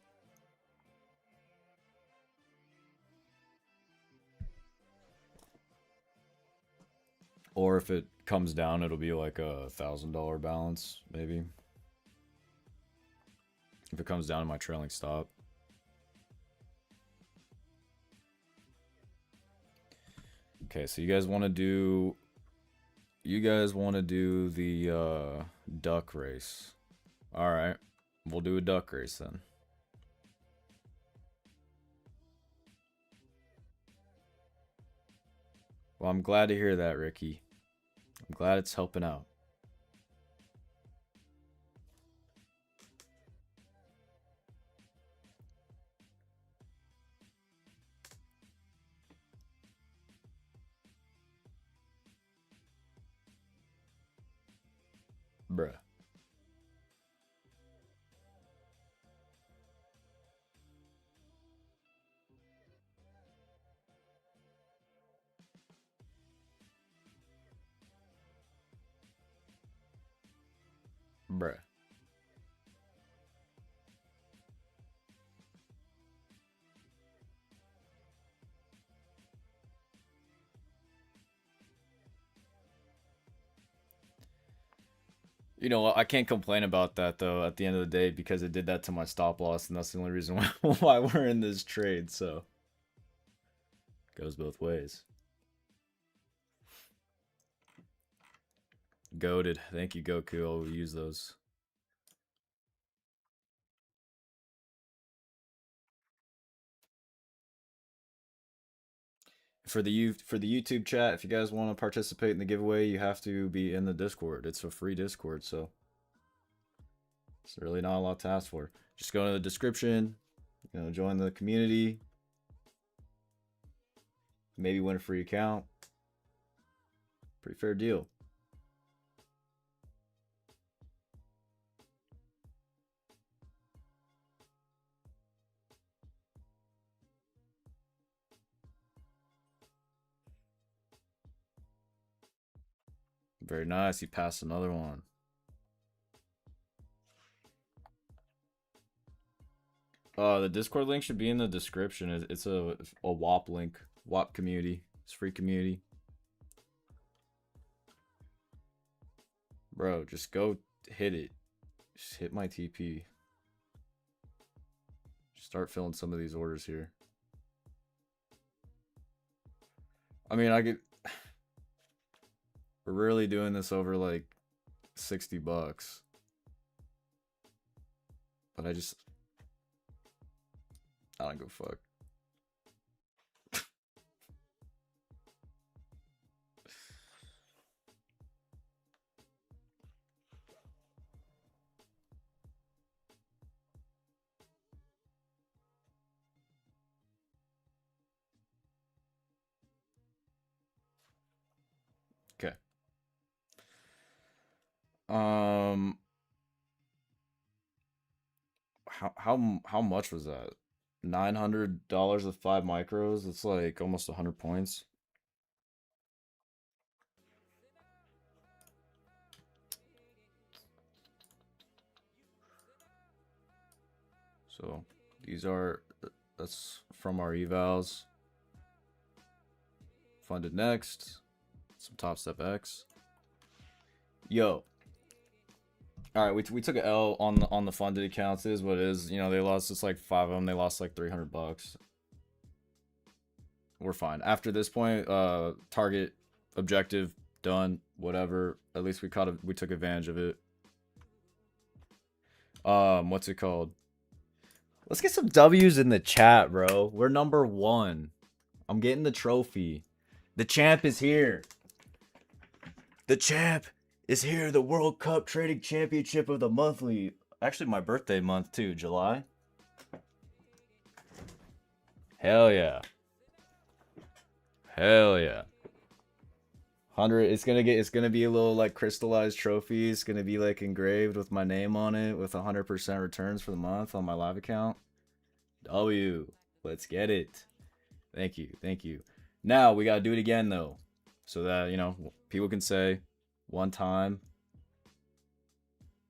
Or if it comes down, it'll be like a $1,000 balance, maybe. If it comes down to my trailing stop. Okay, so you guys want to do the duck race. All right. We'll do a duck race then. Well, I'm glad to hear that, Ricky. I'm glad it's helping out. Bruh. Bruh. You know, I can't complain about that though at the end of the day because it did that to my stop loss, and that's the only reason why we're in this trade. So goes both ways. Goated. Thank you, Goku. I'll use those. For the YouTube chat, if you guys want to participate in the giveaway, you have to be in the Discord. It's a free Discord, so it's really not a lot to ask for. Just go to the description, join the community, maybe win a free account. Pretty fair deal. Very nice. You passed another one. The Discord link should be in the description. It's a WAP link. WAP community. It's free community. Bro, just go hit it. Just hit my TP. Just start filling some of these orders here. I mean, we're really doing this over like $60. But I don't go fuck. Okay. How much was that? $900 with 5 micros? It's like almost 100 points. So that's from our evals. Funded next. Some Top Step X. Yo. All right, we took an L on the funded accounts. It is what it is. They lost just like 5 of them. They lost like $300. We're fine. After this point, target objective done. Whatever. At least we took advantage of it. What's it called? Let's get some W's in the chat, bro. We're number 1. I'm getting the trophy. The champ is here. The champ is here. The World Cup Trading Championship of the monthly. Actually, my birthday month too, July. Hell yeah. Hell yeah. 100. It's gonna be a little like crystallized trophy. It's gonna be like engraved with my name on it with 100% returns for the month on my live account. W. Let's get it. Thank you. Now we gotta do it again though, so that people can say one time.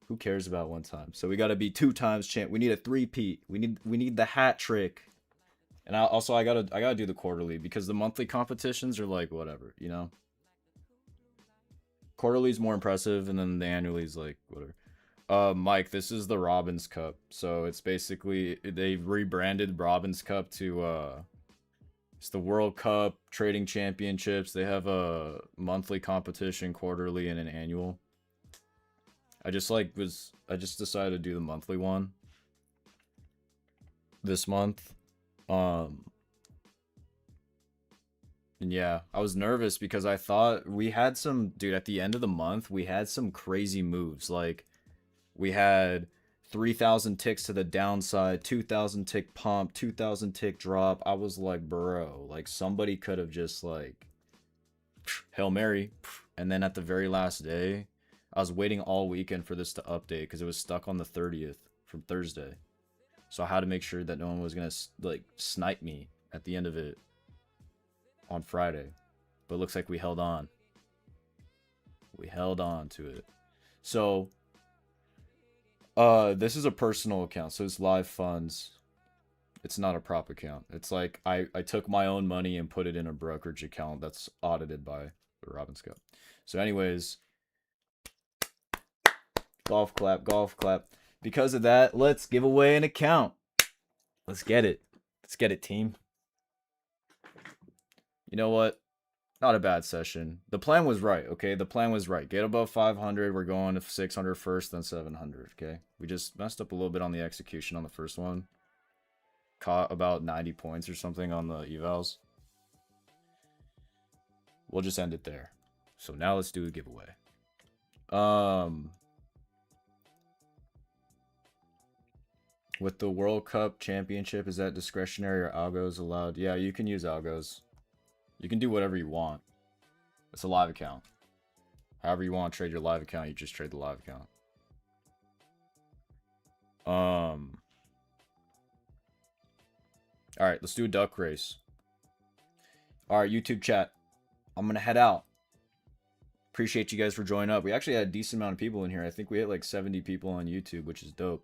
Who cares about one time? So we gotta be 2 times champ. We need a 3-peat. We need the hat trick. And I gotta do the quarterly because the monthly competitions are like whatever. Quarterly is more impressive, and then the annually is like whatever. Mike, this is the Robbins Cup. So it's basically they've rebranded Robbins Cup to it's the World Cup Trading Championships. They have a monthly competition, quarterly, and an annual. I just decided to do the monthly one this month. And yeah, I was nervous because I thought we had some, dude, at the end of the month, we had some crazy moves. Like, we had 3,000 ticks to the downside, 2,000 tick pump, 2,000 tick drop. I was like, bro, like, somebody could have just, like, Hail Mary. And then at the very last day, I was waiting all weekend for this to update because it was stuck on the 30th from Thursday. So I had to make sure that no one was going to, like, snipe me at the end of it on Friday. But it looks like we held on. We held on to it. So, this is a personal account, so it's live funds. It's not a prop account. It's like I took my own money and put it in a brokerage account that's audited by the Robbins Cup. So anyways, golf clap, golf clap. Because of that, let's give away an account. Let's get it. Let's get it, team. You know what? Not a bad session. The plan was right, okay? The plan was right. Get above 500. We're going to 600 first, then 700, okay? We just messed up a little bit on the execution on the first one. Caught about 90 points or something on the evals. We'll just end it there. So now let's do a giveaway. With the World Cup Championship, is that discretionary or algos allowed? Yeah, you can use algos. You can do whatever you want. It's a live account. However you want to trade your live account, you just trade the live account. Alright, let's do a duck race. Alright, YouTube chat. I'm going to head out. Appreciate you guys for joining up. We actually had a decent amount of people in here. I think we hit like 70 people on YouTube, which is dope.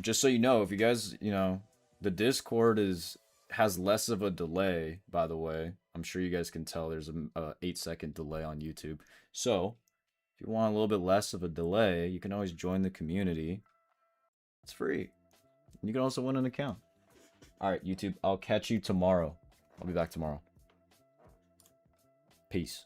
Just so you know, if you guys, you know, the Discord has less of a delay, by the way. I'm sure you guys can tell there's a 8-second delay on YouTube. So, if you want a little bit less of a delay, you can always join the community. It's free. And you can also win an account. Alright, YouTube, I'll catch you tomorrow. I'll be back tomorrow. Peace.